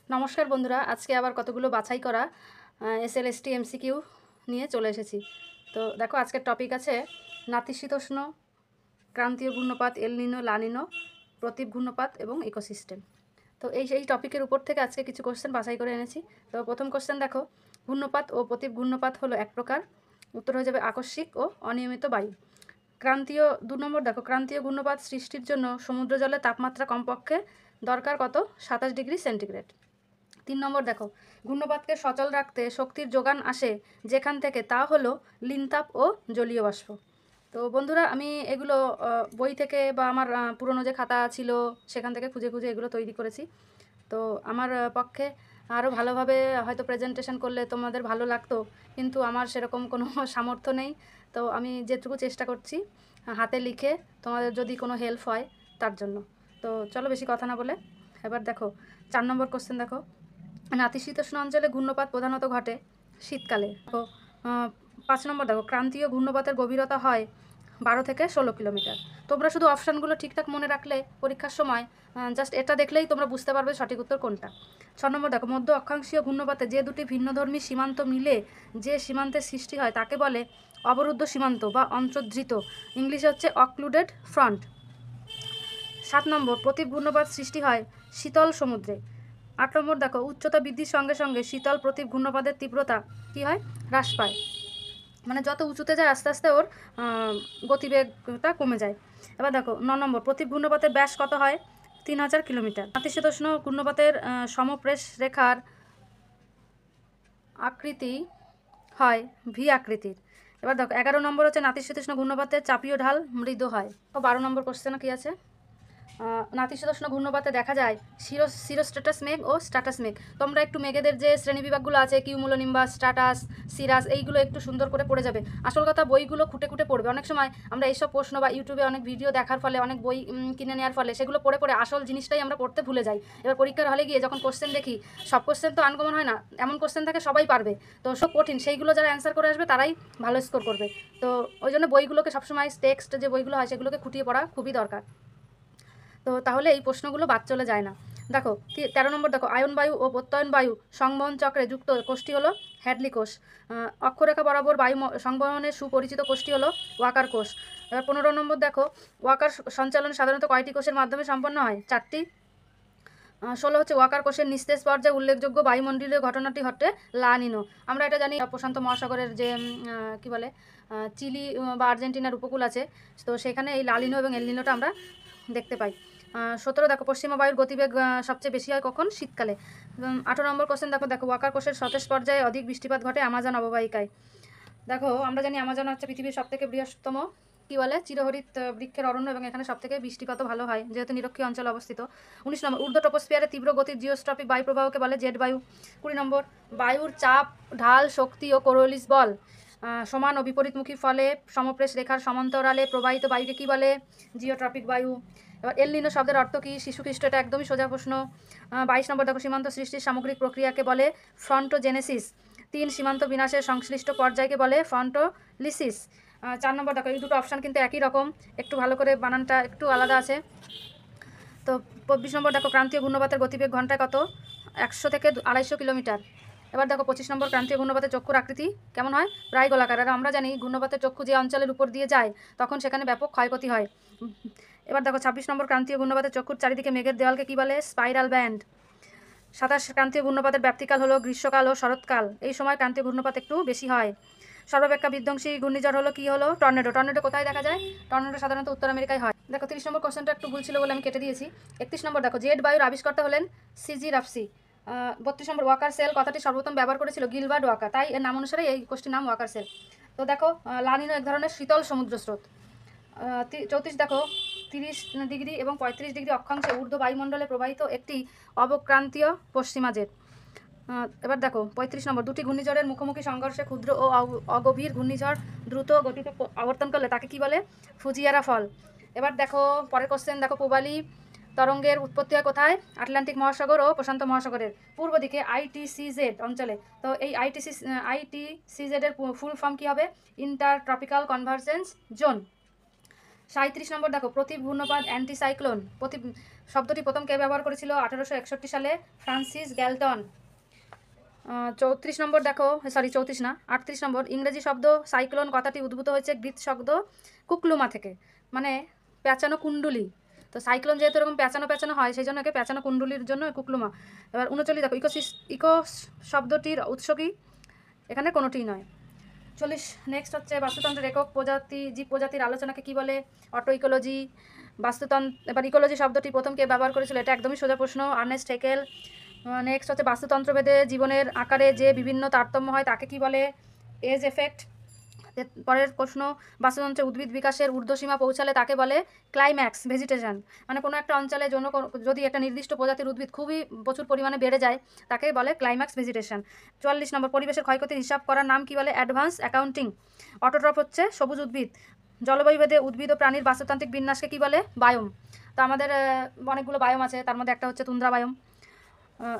নমস্কার বন্ধুরা, আজকে আবার কতগুলো বাছাই করা এসএলএসটি এমসিকিউ নিয়ে চলে এসেছি। তো দেখো, আজকের টপিক আছে নাতিশীতোষ্ণ, ক্রান্তীয় ঘূর্ণপাত, এল নিনো, লা নিনো, প্রতীপ ঘূর্ণপাত এবং ইকোসিস্টেম। তো এই টপিকের উপর থেকে আজকে কিছু কোশ্চেন বাছাই করে এনেছি। তো প্রথম কোশ্চেন দেখো, ঘূর্ণপাত ও প্রতীপ ঘূর্ণপাত হলো এক প্রকার। উত্তর হয়ে যাবে আকস্মিক ও অনিয়মিত বায়ু। ক্রান্তীয় 2 নম্বর দেখো, ক্রান্তীয় ঘূর্ণপাত সৃষ্টির জন্য সমুদ্র জলের তাপমাত্রা কমপক্ষে দরকার কত? 27 ডিগ্রি সেন্টিগ্রেড। 3 নম্বর দেখো, ঘূর্ণপাতকে সচল রাখতে শক্তির যোগান আসে যেখান থেকে, তা হলো লিনতাপ ও জলীয় বাষ্প। তো বন্ধুরা, আমি এগুলো বই থেকে বা আমার পুরনো যে খাতা ছিল সেখান থেকে খুঁজে খুঁজে এগুলো তৈরি করেছি। তো আমার পক্ষে আরও ভালোভাবে হয়তো প্রেজেন্টেশন করলে তোমাদের ভালো লাগতো, কিন্তু আমার সেরকম কোনো সামর্থ্য নেই। তো আমি যেটুকু চেষ্টা করছি হাতে লিখে, তোমাদের যদি কোনো হেল্প হয় তার জন্য। তো চলো বেশি কথা না বলে এবার দেখো 4 নম্বর কোশ্চেন দেখো, নাতিশীতোষ্ণ অঞ্চলে ঘূর্ণপাত প্রধানত ঘটে শীতকালে। তো 5 নম্বর দেখো, ক্রান্তীয় ঘূর্ণপাতের গভীরতা হয় 12 থেকে 16 কিলোমিটার। তোমরা শুধু অপশানগুলো ঠিকঠাক মনে রাখলে পরীক্ষার সময় জাস্ট এটা দেখলেই তোমরা বুঝতে পারবে সঠিক উত্তর কোনটা। 6 নম্বর দেখো, মধ্য অক্ষাংশীয় ঘূর্ণপাতে যে দুটি ভিন্নধর্মী সীমান্ত মিলে যে সীমান্তের সৃষ্টি হয় তাকে বলে অবরুদ্ধ সীমান্ত বা অন্তর্ধৃত, ইংলিশে হচ্ছে অক্লুডেড ফ্রন্ট। 7 নম্বর, প্রতীপ ঘূর্ণপাত সৃষ্টি হয় শীতল সমুদ্রে। 8 নম্বর দেখো, উচ্চতা বৃদ্ধির সঙ্গে সঙ্গে শীতল প্রতীপ ঘূর্ণপাতের তীব্রতা কী হয়? হ্রাস পায়। মানে যত উঁচুতে যায় আস্তে আস্তে ওর গতিবেগটা কমে যায়। এবার দেখো 9 নম্বর, প্রতীপ ঘূর্ণপাতের ব্যাস কত হয়? 3000 কিলোমিটার। নাতিশীতোষ্ণ ঘূর্ণপাতের সমপ্রেশ রেখার আকৃতি হয় ভি আকৃতির। এবার দেখো 11 নম্বর হচ্ছে নাতিশীতোষ্ণ ঘূর্ণপাতের চাপীয় ঢাল মৃদু হয়। 12 নম্বর কোশ্চেনে কী আছে? নাতিশীতোষ্ণ ঘূর্ণপাতে দেখা যায় সিরোস্ট্যাটাস মেঘ ও স্ট্যাটাস মেঘ। তোমরা একটু মেঘেদের যে শ্রেণীবিভাগগুলো আছে, কিউমুলোনিম্বাস, স্ট্যাটাস, সিরাস, এইগুলো একটু সুন্দর করে পড়ে যাবে। আসল কথা, বইগুলো খুঁটে খুঁটে পড়বে। অনেক সময় আমরা এইসব প্রশ্ন বা ইউটিউবে অনেক ভিডিও দেখার ফলে, অনেক বই কিনে নেওয়ার ফলে সেগুলো পড়ে পড়ে আসল জিনিসটাই আমরা পড়তে ভুলে যাই। এবার পরীক্ষার হলে গিয়ে যখন কোশ্চেন দেখি, সব কোশ্চেন তো আনকমন হয় না, এমন কোশ্চেন থাকে সবাই পারবে। তো সব কঠিন, সেইগুলো যারা অ্যান্সার করে আসবে তারাই ভালো স্কোর করবে। তো ওই জন্য বইগুলোকে সবসময়, টেক্সট যে বইগুলো হয় সেগুলোকে খুঁটিয়ে পড়া খুবই দরকার। তো তাহলে এই প্রশ্নগুলো বাদ চলে যায় না। দেখো 13 নম্বর দেখো, আয়ন বায়ু ও প্রত্যয়ন বায়ু সংবহন চক্রে যুক্ত কোষটি হলো হ্যাডলি কোষ। অক্ষরেখা বরাবর বায়ু সংবহনের সুপরিচিত কোষটি হলো ওয়াকার কোষ। এবার 15 নম্বর দেখো, ওয়াকার সঞ্চালন সাধারণত কয়টি কোষের মাধ্যমে সম্পন্ন হয়? 4টি। 16 হচ্ছে, ওয়াকার কোষের নিস্তেজ পর্যায়ে উল্লেখযোগ্য বায়ুমণ্ডলীয় ঘটনাটি ঘটে লা নিনো। আমরা এটা জানি, প্রশান্ত মহাসাগরের যে কী বলে, চিলি বা আর্জেন্টিনার উপকূল আছে, তো সেখানে এই লা নিনো এবং এল নিনোটা আমরা দেখতে পাই। 17 দেখো, পশ্চিমা বায়ুর গতিবেগ সবচেয়ে বেশি হয় কখন? শীতকালে। 18 নম্বর কোশ্চেন দেখো, ওয়াকার কোষের সতেজ পর্যায়ে অধিক বৃষ্টিপাত ঘটে আমাজন অববাহিকায়। দেখো আমরা জানি আমাজন হচ্ছে পৃথিবীর সবথেকে বৃহত্তম কী বলে, চিরহরিত বৃক্ষের অরণ্য, এবং এখানে সবথেকে বৃষ্টিপাতও ভালো হয় যেহেতু নিরক্ষীয় অঞ্চলে অবস্থিত। 19 নম্বর, ঊর্ধ্ব ট্রপোস্ফিয়ারে তীব্র গতির জিওস্ট্রপিক বায়ু প্রবাহকে বলে জেট বায়ু। 20 নম্বর, বায়ুর চাপ, ঢাল, শক্তি ও কোরিওলিস বল সমান ও বিপরীতমুখী ফলে সমপ্রেশ রেখার সমান্তরালে প্রবাহিত বায়ুকে কী বলে? জিওট্রপিক বায়ু। এবার এল নিনো শব্দের অর্থ কী? শিশুখ্রিস্ট। এটা একদমই সোজা প্রশ্ন। 22 নম্বর দেখো, সীমান্ত সৃষ্টির সামগ্রিক প্রক্রিয়াকে বলে ফ্রন্টোজেনেসিস। 3 সীমান্ত বিনাশের সংশ্লিষ্ট পর্যায়কে বলে ফ্রন্টোলিসিস। 4 নম্বর দেখো, এই দুটো অপশান কিন্তু একই রকম, একটু ভালো করে বানানটা একটু আলাদা আছে। তো 25 নম্বর দেখো, ক্রান্তীয় ঘূর্ণপাতের গতিবেগ ঘন্টায় কত? 100 থেকে 250 কিলোমিটার। এবার দেখো 25 নম্বর, ক্রান্তীয় ঘূর্ণপাতের চক্ষুর আকৃতি কেমন হয়? প্রায় গোলাকার। আর আমরা জানি ঘূর্ণপাতের চক্ষু যে অঞ্চলের উপর দিয়ে যায় তখন সেখানে ব্যাপক ক্ষয়ক্ষতি হয়। এবার দেখো 26 নম্বর, ক্রান্তীয় ঘূর্ণপাতের চক্ষুর চারিদিকে মেঘের দেওয়ালকে কী বলে? Spiral band. 27, ক্রান্তীয় ঘূর্ণপাতের ব্যাপ্তিকাল হলো গ্রীষ্মকাল ও শরৎকাল, এই সময় ক্রান্তীয় ঘূর্ণপাত একটু বেশি হয়। সর্বাপেক্ষা বিধ্বংসী ঘূর্ণিঝড় হলো কী হলো? টর্নেডো। টর্নেডো কোথায় দেখা যায়? টর্নেডো সাধারণত উত্তর আমেরিকায় হয়। দেখো 30 নম্বর কোশ্চেনটা একটু ভুল ছিল বলে আমি কেটে দিয়েছি। 31 নম্বর দেখো, জেড বায়ুর আবিষ্কর্তা হলেন সিজি রাফসি। 32 নম্বর, ওয়াকার সেল কথাটি সর্বপ্রথম ব্যবহার করেছিল গিলবার্ট ওয়াকার, তাই এর নাম অনুসারে এই কোষটির নাম ওয়াকার সেল। তো দেখো লা নিনো এক ধরনের শীতল সমুদ্র স্রোত। 34 দেখো, 30 ডিগ্রি এবং 35 ডিগ্রি অক্ষাংশে ঊর্ধ্ব বায়ুমণ্ডলে প্রবাহিত একটি অবক্রান্তীয় পশ্চিমা জেট। এবার দেখো 35 নম্বর, দুটি ঘূর্ণিঝড়ের মুখোমুখি সংঘর্ষে ক্ষুদ্র ও অগভীর ঘূর্ণিঝড় দ্রুত গতিতে আবর্তন করলে তাকে কি বলে? ফুজিয়ারা ফল। এবার দেখো পরের কোশ্চেন দেখো, পূবালী তরঙ্গের উৎপত্তি হয় কোথায়? আটলান্টিক মহাসাগর ও প্রশান্ত মহাসাগরের পূর্ব দিকে আইটিসিজেড অঞ্চলে। তো এই আইটিসিজেডের ফুল ফর্ম কী হবে? Inter tropical convergence zone. 37 নম্বর দেখো, প্রতি ঘূর্ণপাত অ্যান্টিসাইক্লোন। প্রতি শব্দটি প্রথম কে ব্যবহার করেছিল? 1861 সালে ফ্রান্সিস গ্যালটন। 34 নম্বর দেখো, সরি 34 না, 38 নম্বর, ইংরেজি শব্দ সাইক্লোন কথাটি উদ্ভূত হয়েছে গ্রিক শব্দ কুকলুমা থেকে, মানে প্যাঁচানো কুণ্ডুলি। তো সাইক্লোন যেহেতু এরকম প্যাঁচানো প্যাঁচানো হয়, সেই জন্য একে প্যাঁচানো কুণ্ডুলির জন্য কুকলুমা। এবার 39 দেখো, ইকো শব্দটির উৎস কি? এখানে কোনোটিই নয়। 40 নেক্সট হচ্ছে বাস্তুতন্ত্রের একক প্রজাতি, জীব প্রজাতির আলোচনাকে কি বলে? Auto ecology. বাস্তুতন্ত্র, এবার ইকোলজি শব্দটি প্রথম কে ব্যবহার করেছিল? এটা একদমই সোজা প্রশ্ন, আর্নেস্ট হেকেল। নেক্সট হচ্ছে বাস্তুতন্ত্রভেদে জীবনের আকারে যে বিভিন্ন তারতম্য হয় তাকে কি বলে? Edge effect. পরের প্রশ্ন, বাস্তুতন্ত্রে উদ্ভিদ বিকাশের ঊর্ধ্বসীমা পৌঁছালে তাকে বলে ক্লাইম্যাক্স ভেজিটেশন। মানে কোনো একটা অঞ্চলে যদি একটা নির্দিষ্ট প্রজাতির উদ্ভিদ খুবই প্রচুর পরিমাণে বেড়ে যায় তাকে বলে ক্লাইম্যাক্স ভেজিটেশন। 44 নম্বর, পরিবেশের ক্ষয়ক্ষতির হিসাব করার নাম কি বলে? Advance accounting. অটোট্রফ হচ্ছে সবুজ উদ্ভিদ। জলবায়ুভেদে উদ্ভিদ ও প্রাণীর বাস্তুতান্ত্রিক বিন্যাসকে কি বলে? বায়োম। তো আমাদের অনেকগুলো বায়োম আছে, তার মধ্যে একটা হচ্ছে তুন্দ্রা বায়োম।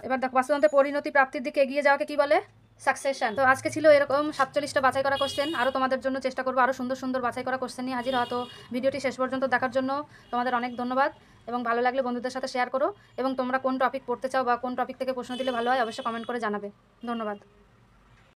এবার দেখো, বাস্তুতন্ত্রের পরিণতি প্রাপ্তির দিকে এগিয়ে যাওয়াকে কি বলে? সাকসেশন। তো আজকে ছিল এরকম 47টা বাছাই করা কোশ্চেন। আরও তোমাদের জন্য চেষ্টা করবো আরও সুন্দর সুন্দর বাছাই করা কোশ্চেন নিয়ে হাজির হওয়া। তো ভিডিওটি শেষ পর্যন্ত দেখার জন্য তোমাদের অনেক ধন্যবাদ, এবং ভালো লাগলে বন্ধুদের সাথে শেয়ার করো, এবং তোমরা কোন টপিক পড়তে চাও বা কোন টপিক থেকে প্রশ্ন দিলে ভালো হয় অবশ্যই কমেন্ট করে জানাবে। ধন্যবাদ।